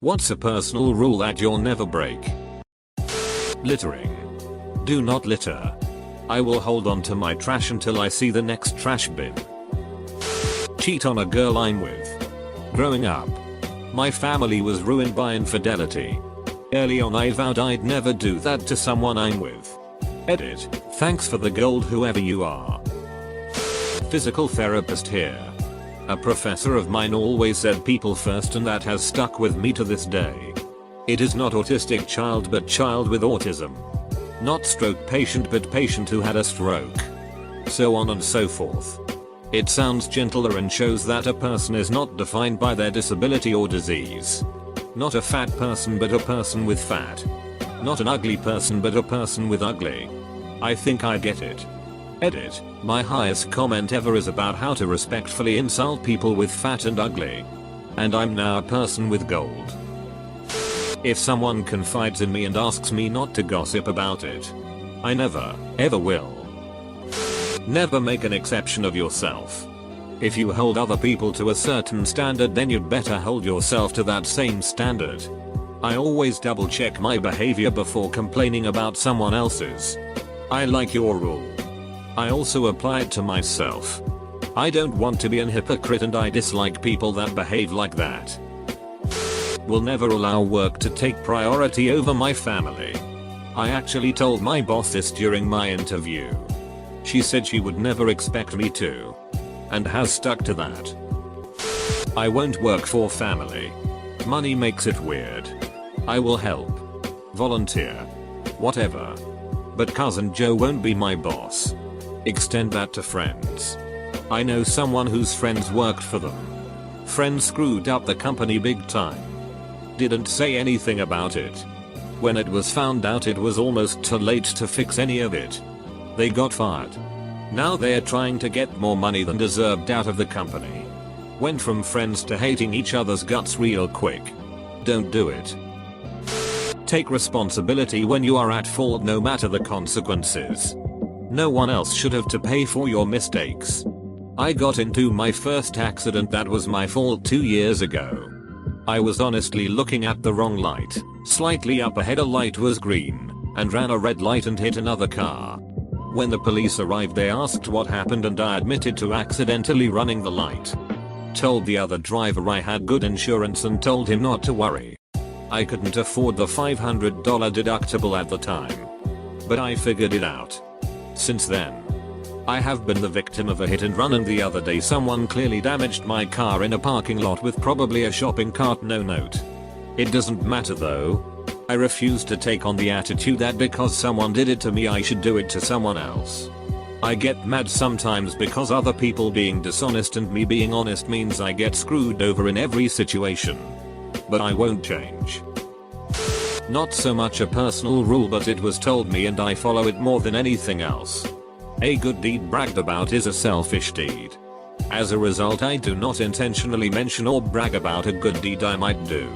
What's a personal rule that you'll never break? Littering. Do not litter. I will hold on to my trash until I see the next trash bin. Cheat on a girl I'm with. Growing up, my family was ruined by infidelity. Early on I vowed I'd never do that to someone I'm with. Edit. Thanks for the gold whoever you are. Physical therapist here. A professor of mine always said people first, and that has stuck with me to this day. It is not autistic child but child with autism. Not stroke patient but patient who had a stroke. So on and so forth. It sounds gentler and shows that a person is not defined by their disability or disease. Not a fat person but a person with fat. Not an ugly person but a person with ugly. I think I get it. Edit. My highest comment ever is about how to respectfully insult people with fat and ugly. And I'm now a person with gold. If someone confides in me and asks me not to gossip about it, I never, ever will. Never make an exception of yourself. If you hold other people to a certain standard, then you'd better hold yourself to that same standard. I always double check my behavior before complaining about someone else's. I like your rule. I also apply it to myself. I don't want to be an hypocrite and I dislike people that behave like that. Will never allow work to take priority over my family. I actually told my boss this during my interview. She said she would never expect me to. And has stuck to that. I won't work for family. Money makes it weird. I will help. Volunteer. Whatever. But Cousin Joe won't be my boss. Extend that to friends. I know someone whose friends worked for them. Friends screwed up the company big time. Didn't say anything about it. When it was found out, it was almost too late to fix any of it. They got fired. Now they're trying to get more money than deserved out of the company. Went from friends to hating each other's guts real quick. Don't do it. Take responsibility when you are at fault, no matter the consequences. No one else should have to pay for your mistakes. I got into my first accident that was my fault 2 years ago. I was honestly looking at the wrong light. Slightly up ahead a light was green, and ran a red light and hit another car. When the police arrived, they asked what happened and I admitted to accidentally running the light. Told the other driver I had good insurance and told him not to worry. I couldn't afford the $500 deductible at the time. But I figured it out. Since then, I have been the victim of a hit and run, and the other day someone clearly damaged my car in a parking lot with probably a shopping cart no note. It doesn't matter though. I refuse to take on the attitude that because someone did it to me I should do it to someone else. I get mad sometimes because other people being dishonest and me being honest means I get screwed over in every situation. But I won't change. Not so much a personal rule, but it was told me and I follow it more than anything else. A good deed bragged about is a selfish deed. As a result, I do not intentionally mention or brag about a good deed I might do.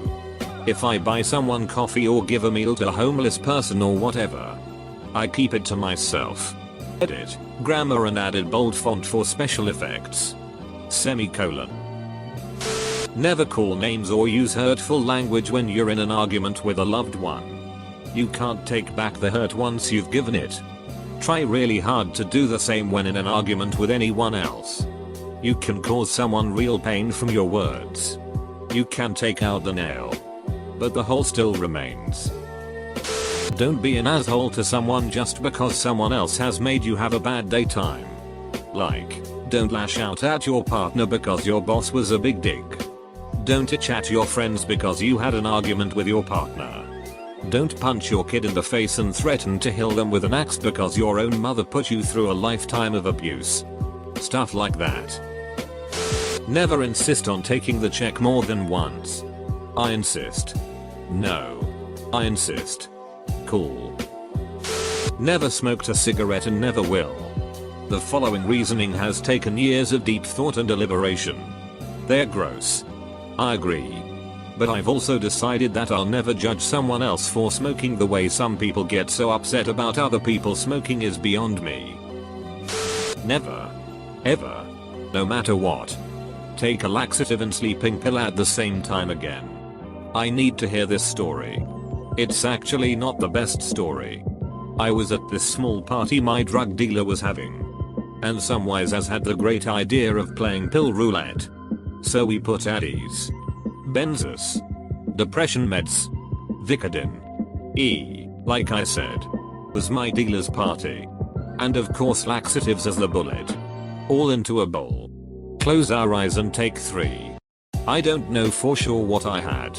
If I buy someone coffee or give a meal to a homeless person or whatever, I keep it to myself. Edit. Grammar and added bold font for special effects. Semicolon. Never call names or use hurtful language when you're in an argument with a loved one. You can't take back the hurt once you've given it. Try really hard to do the same when in an argument with anyone else. You can cause someone real pain from your words. You can take out the nail, but the hole still remains. Don't be an asshole to someone just because someone else has made you have a bad daytime. Like, don't lash out at your partner because your boss was a big dick. Don't itch at your friends because you had an argument with your partner. Don't punch your kid in the face and threaten to kill them with an axe because your own mother put you through a lifetime of abuse. Stuff like that. Never insist on taking the check more than once. I insist. No. I insist. Cool. Never smoked a cigarette and never will. The following reasoning has taken years of deep thought and deliberation. They're gross. I agree. But I've also decided that I'll never judge someone else for smoking. The way some people get so upset about other people smoking is beyond me. Never. Ever. No matter what. Take a laxative and sleeping pill at the same time again. I need to hear this story. It's actually not the best story. I was at this small party my drug dealer was having. And some wise ass had the great idea of playing pill roulette. So we put Addies, Benzos, depression meds, Vicodin, like I said, was my dealer's party. And of course laxatives as the bullet. All into a bowl. Close our eyes and take 3. I don't know for sure what I had.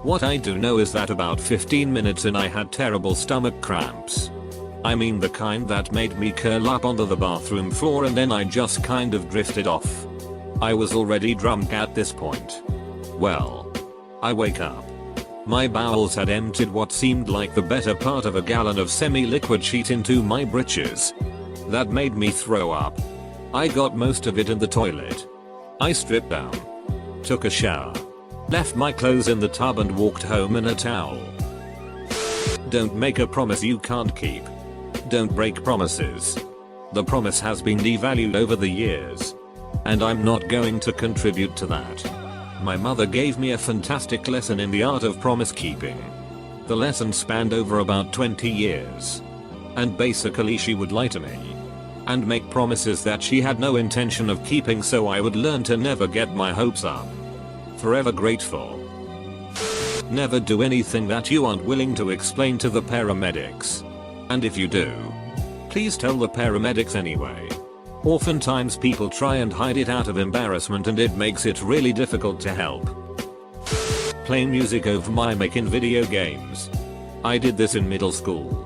What I do know is that about 15 minutes in I had terrible stomach cramps. I mean the kind that made me curl up onto the bathroom floor and then I just kind of drifted off. I was already drunk at this point. Well, I wake up. My bowels had emptied what seemed like the better part of a gallon of semi-liquid sheet into my britches. That made me throw up. I got most of it in the toilet. I stripped down, took a shower, left my clothes in the tub and walked home in a towel. Don't make a promise you can't keep. Don't break promises. The promise has been devalued over the years. And I'm not going to contribute to that. My mother gave me a fantastic lesson in the art of promise keeping. The lesson spanned over about 20 years. And basically she would lie to me. And make promises that she had no intention of keeping so I would learn to never get my hopes up. Forever grateful. Never do anything that you aren't willing to explain to the paramedics. And if you do, please tell the paramedics anyway. Oftentimes people try and hide it out of embarrassment and it makes it really difficult to help. Play music over my mic in video games. I did this in middle school.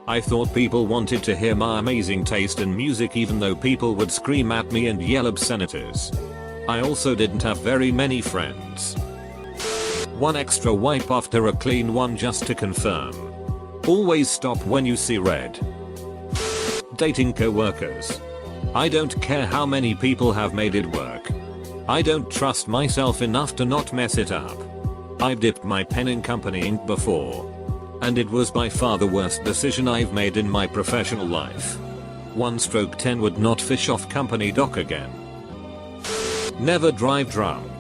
I thought people wanted to hear my amazing taste in music even though people would scream at me and yell obscenities. I also didn't have very many friends. One extra wipe after a clean one just to confirm. Always stop when you see red. Dating co-workers. I don't care how many people have made it work. I don't trust myself enough to not mess it up. I've dipped my pen in company ink before. And it was by far the worst decision I've made in my professional life. 1/10 would not fish off company dock again. Never drive drunk.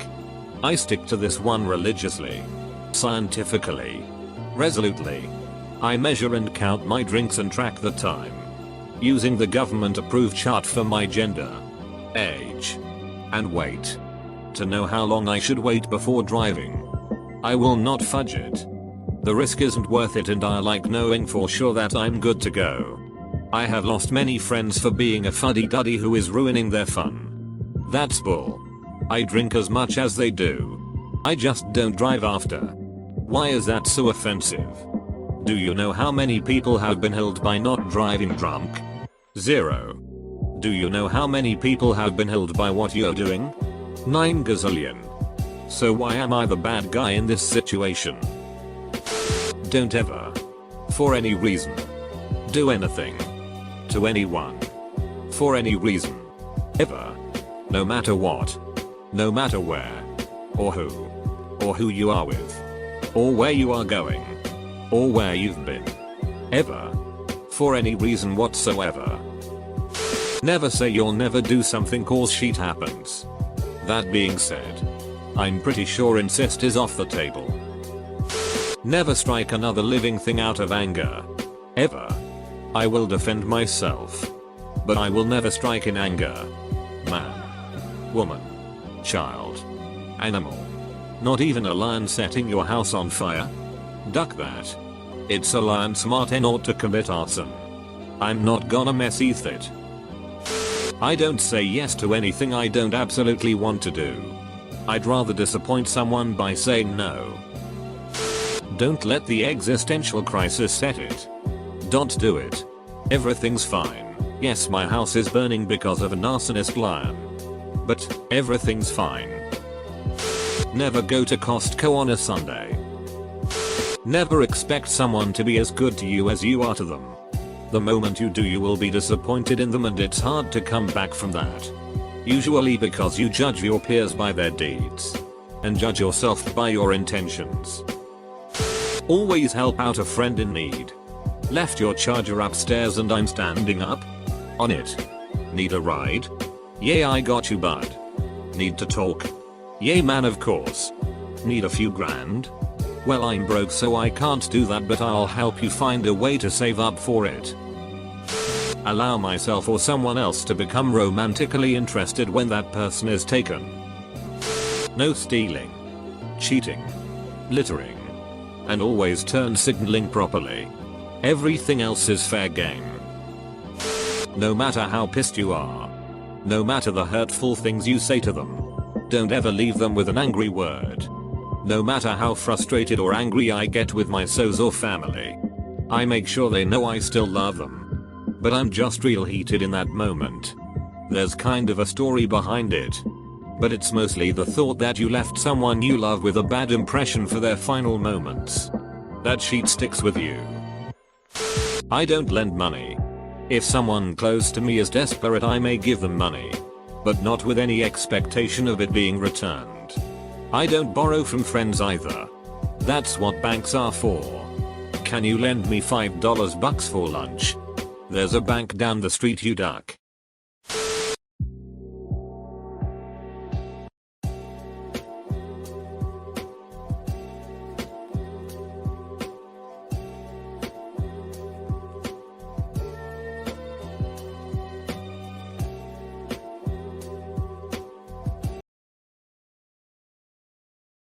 I stick to this one religiously. Scientifically. Resolutely. I measure and count my drinks and track the time. Using the government approved chart for my gender, age, and weight. To know how long I should wait before driving. I will not fudge it. The risk isn't worth it and I like knowing for sure that I'm good to go. I have lost many friends for being a fuddy-duddy who is ruining their fun. That's bull. I drink as much as they do. I just don't drive after. Why is that so offensive? Do you know how many people have been held by not driving drunk? 0. Do you know how many people have been held by what you're doing? 9 gazillion. So why am I the bad guy in this situation? Don't ever, for any reason, do anything to anyone for any reason ever, no matter what, no matter where or who you are with, or where you are going, or where you've been, ever, for any reason whatsoever. Never say you'll never do something cause shit happens. That being said, I'm pretty sure incest is off the table. Never strike another living thing out of anger. Ever. I will defend myself. But I will never strike in anger. Man. Woman. Child. Animal. Not even a lion setting your house on fire? Duck that. It's a lion smart enough to commit arson. I'm not gonna mess with it. I don't say yes to anything I don't absolutely want to do. I'd rather disappoint someone by saying no. Don't let the existential crisis set it. Don't do it. Everything's fine. Yes, my house is burning because of an arsonist lion. But everything's fine. Never go to Costco on a Sunday. Never expect someone to be as good to you as you are to them. The moment you do, you will be disappointed in them and it's hard to come back from that. Usually because you judge your peers by their deeds. And judge yourself by your intentions. Always help out a friend in need. Left your charger upstairs and I'm standing up on it. Need a ride? Yeah, I got you, bud. Need to talk? Yay, man, of course. Need a few grand? Well, I'm broke so I can't do that, but I'll help you find a way to save up for it. Allow myself or someone else to become romantically interested when that person is taken. No stealing, cheating, littering, and always turn signaling properly. Everything else is fair game. No matter how pissed you are, no matter the hurtful things you say to them, don't ever leave them with an angry word. No matter how frustrated or angry I get with my so's or family, I make sure they know I still love them. But I'm just real heated in that moment. There's kind of a story behind it, but it's mostly the thought that you left someone you love with a bad impression for their final moments. That shit sticks with you. I don't lend money. If someone close to me is desperate, I may give them money, but not with any expectation of it being returned. I don't borrow from friends either. That's what banks are for. Can you lend me $5 for lunch? There's a bank down the street, you duck.